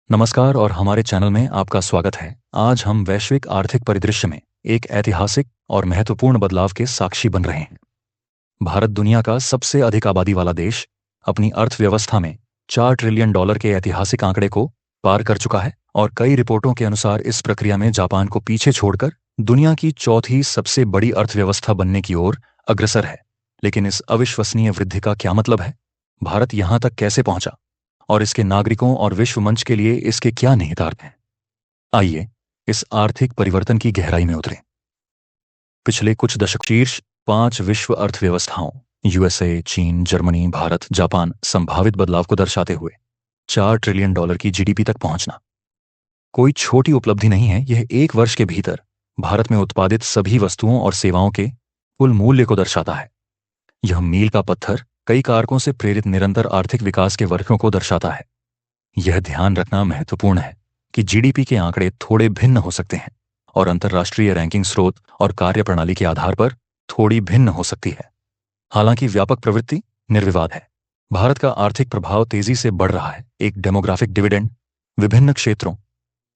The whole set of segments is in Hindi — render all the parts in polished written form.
नमस्कार और हमारे चैनल में आपका स्वागत है। आज हम वैश्विक आर्थिक परिदृश्य में एक ऐतिहासिक और महत्वपूर्ण बदलाव के साक्षी बन रहे हैं। भारत दुनिया का सबसे अधिक आबादी वाला देश अपनी अर्थव्यवस्था में $4 ट्रिलियन के ऐतिहासिक आंकड़े को पार कर चुका है और कई रिपोर्टों के अनुसार इस प्रक्रिया में जापान को पीछे छोड़कर दुनिया की चौथी सबसे बड़ी अर्थव्यवस्था बनने की ओर अग्रसर है। लेकिन इस अविश्वसनीय वृद्धि का क्या मतलब है? भारत यहां तक कैसे पहुंचा और इसके नागरिकों और विश्व मंच के लिए इसके क्या निहितार्थ हैं? आइए इस आर्थिक परिवर्तन की गहराई में उतरें। पिछले कुछ दशक शीर्ष 5 विश्व अर्थव्यवस्थाओं यूएसए, चीन, जर्मनी, भारत, जापान संभावित बदलाव को दर्शाते हुए $4 ट्रिलियन की जीडीपी तक पहुंचना कोई छोटी उपलब्धि नहीं है। यह एक वर्ष के भीतर भारत में उत्पादित सभी वस्तुओं और सेवाओं के कुल मूल्य को दर्शाता है। यह मील का पत्थर कई कारकों से प्रेरित निरंतर आर्थिक विकास के वर्षों को दर्शाता है। यह ध्यान रखना महत्वपूर्ण है कि जीडीपी के आंकड़े थोड़े भिन्न हो सकते हैं और अंतर्राष्ट्रीय रैंकिंग स्रोत और कार्यप्रणाली के आधार पर थोड़ी भिन्न हो सकती है। हालांकि व्यापक प्रवृत्ति निर्विवाद है। भारत का आर्थिक प्रभाव तेजी से बढ़ रहा है। एक डेमोग्राफिक डिविडेंड, विभिन्न क्षेत्रों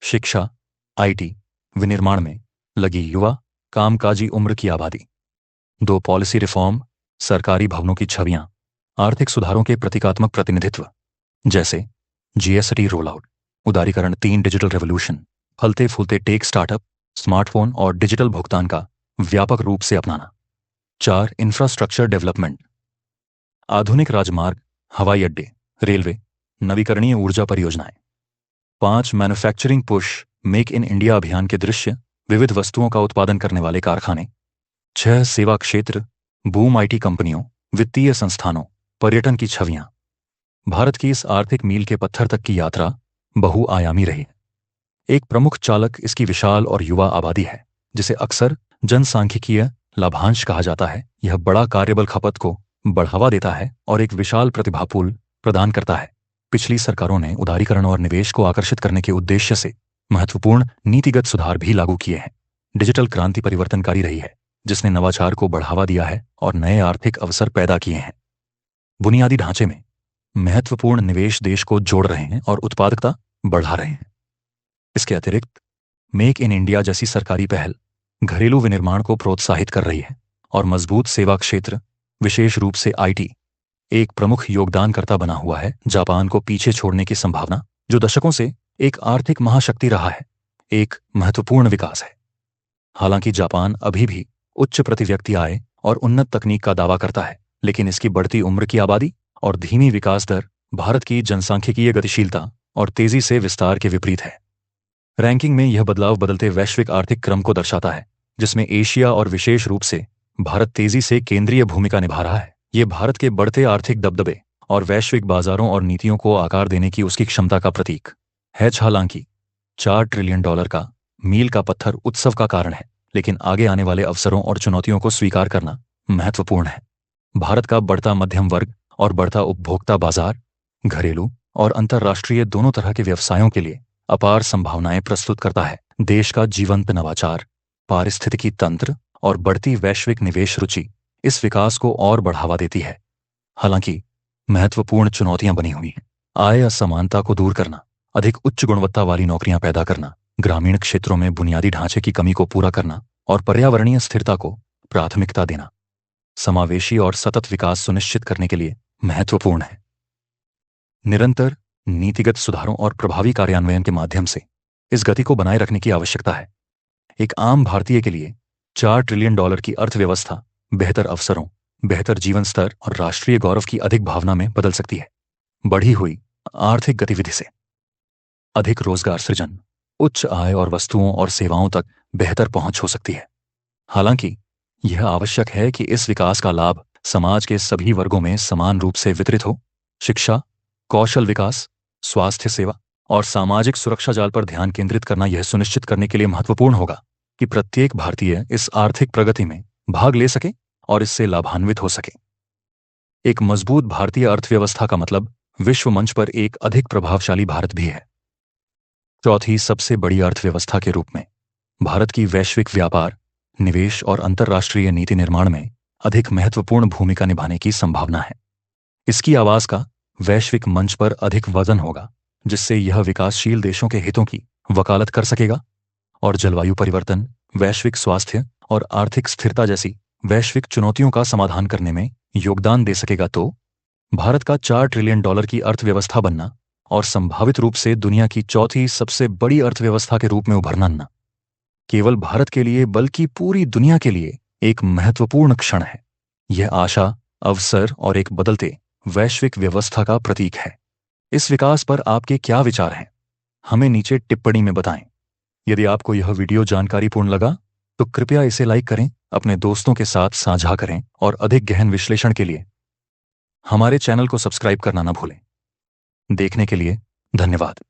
शिक्षा, आईटी, विनिर्माण में लगी युवा कामकाजी उम्र की आबादी, 2 पॉलिसी रिफॉर्म, सरकारी भवनों की छवियां, आर्थिक सुधारों के प्रतीकात्मक प्रतिनिधित्व जैसे जीएसटी रोल आउट, उदारीकरण, 3 डिजिटल रेवोल्यूशन, फलते फूलते टेक स्टार्टअप, स्मार्टफोन और डिजिटल भुगतान का व्यापक रूप से अपनाना। 4 इंफ्रास्ट्रक्चर डेवलपमेंट, आधुनिक राजमार्ग, हवाई अड्डे, रेलवे, नवीकरणीय ऊर्जा परियोजनाएं। 5 manufacturing push, make in India अभियान के दृश्य, विविध वस्तुओं का उत्पादन करने वाले कारखाने। 6 सेवा क्षेत्र, बूम आईटी कंपनियों, वित्तीय संस्थानों, पर्यटन की छवियां। भारत की इस आर्थिक मील के पत्थर तक की यात्रा बहुआयामी रही है। एक प्रमुख चालक इसकी विशाल और युवा आबादी है, जिसे अक्सर जनसांख्यिकीय लाभांश कहा जाता है। यह बड़ा कार्यबल खपत को बढ़ावा देता है और एक विशाल प्रतिभा पूल प्रदान करता है। पिछली सरकारों ने उदारीकरण और निवेश को आकर्षित करने के उद्देश्य से महत्वपूर्ण नीतिगत सुधार भी लागू किए हैं। डिजिटल क्रांति परिवर्तनकारी रही है, जिसने नवाचार को बढ़ावा दिया है और नए आर्थिक अवसर पैदा किए हैं। बुनियादी ढांचे में महत्वपूर्ण निवेश देश को जोड़ रहे हैं और उत्पादकता बढ़ा रहे हैं। इसके अतिरिक्त मेक इन इंडिया जैसी सरकारी पहल घरेलू विनिर्माण को प्रोत्साहित कर रही है और मजबूत सेवा क्षेत्र, विशेष रूप से आईटी, एक प्रमुख योगदानकर्ता बना हुआ है। जापान को पीछे छोड़ने की संभावना, जो दशकों से एक आर्थिक महाशक्ति रहा है, एक महत्वपूर्ण विकास है। हालांकि जापान अभी भी उच्च प्रति व्यक्ति आय और उन्नत तकनीक का दावा करता है, लेकिन इसकी बढ़ती उम्र की आबादी और धीमी विकास दर भारत की जनसांख्यिकीय गतिशीलता और तेजी से विस्तार के विपरीत है। रैंकिंग में यह बदलाव बदलते वैश्विक आर्थिक क्रम को दर्शाता है, जिसमें एशिया और विशेष रूप से भारत तेजी से केंद्रीय भूमिका निभा रहा है। ये भारत के बढ़ते आर्थिक दबदबे और वैश्विक बाजारों और नीतियों को आकार देने की उसकी क्षमता का प्रतीक है। हालांकि $4 ट्रिलियन का मील का पत्थर उत्सव का कारण है, लेकिन आगे आने वाले अवसरों और चुनौतियों को स्वीकार करना महत्वपूर्ण है। भारत का बढ़ता मध्यम वर्ग और बढ़ता उपभोक्ता बाजार घरेलू और अंतर्राष्ट्रीय दोनों तरह के व्यवसायों के लिए अपार संभावनाएं प्रस्तुत करता है। देश का जीवंत नवाचार, पारिस्थितिकी तंत्र और बढ़ती वैश्विक निवेश रुचि इस विकास को और बढ़ावा देती है। हालांकि महत्वपूर्ण चुनौतियां बनी हुई हैं। आय असमानता को दूर करना, अधिक उच्च गुणवत्ता वाली नौकरियां पैदा करना, ग्रामीण क्षेत्रों में बुनियादी ढांचे की कमी को पूरा करना और पर्यावरणीय स्थिरता को प्राथमिकता देना समावेशी और सतत विकास सुनिश्चित करने के लिए महत्वपूर्ण है। निरंतर नीतिगत सुधारों और प्रभावी कार्यान्वयन के माध्यम से इस गति को बनाए रखने की आवश्यकता है। एक आम भारतीय के लिए $4 ट्रिलियन की अर्थव्यवस्था बेहतर अवसरों, बेहतर जीवन स्तर और राष्ट्रीय गौरव की अधिक भावना में बदल सकती है। बढ़ी हुई आर्थिक गतिविधि से अधिक रोजगार सृजन, उच्च आय और वस्तुओं और सेवाओं तक बेहतर पहुंच हो सकती है। हालांकि यह आवश्यक है कि इस विकास का लाभ समाज के सभी वर्गों में समान रूप से वितरित हो। शिक्षा, कौशल विकास, स्वास्थ्य सेवा और सामाजिक सुरक्षा जाल पर ध्यान केंद्रित करना यह सुनिश्चित करने के लिए महत्वपूर्ण होगा कि प्रत्येक भारतीय इस आर्थिक प्रगति में भाग ले सके और इससे लाभान्वित हो सके। एक मजबूत भारतीय अर्थव्यवस्था का मतलब विश्व मंच पर एक अधिक प्रभावशाली भारत भी है। चौथी सबसे बड़ी अर्थव्यवस्था के रूप में भारत की वैश्विक व्यापार, निवेश और अंतर्राष्ट्रीय नीति निर्माण में अधिक महत्वपूर्ण भूमिका निभाने की संभावना है। इसकी आवाज का वैश्विक मंच पर अधिक वजन होगा, जिससे यह विकासशील देशों के हितों की वकालत कर सकेगा और जलवायु परिवर्तन, वैश्विक स्वास्थ्य और आर्थिक स्थिरता जैसी वैश्विक चुनौतियों का समाधान करने में योगदान दे सकेगा, तो भारत का $4 ट्रिलियन की अर्थव्यवस्था बनना और संभावित रूप से दुनिया की चौथी सबसे बड़ी अर्थव्यवस्था के रूप में उभरना न केवल भारत के लिए बल्कि पूरी दुनिया के लिए एक महत्वपूर्ण क्षण है। यह आशा, अवसर और एक बदलते वैश्विक व्यवस्था का प्रतीक है। इस विकास पर आपके क्या विचार हैं? हमें नीचे टिप्पणी में बताएं। यदि आपको यह वीडियो जानकारीपूर्ण लगा तो कृपया इसे लाइक करें, अपने दोस्तों के साथ साझा करें और अधिक गहन विश्लेषण के लिए हमारे चैनल को सब्सक्राइब करना न भूलें। देखने के लिए धन्यवाद।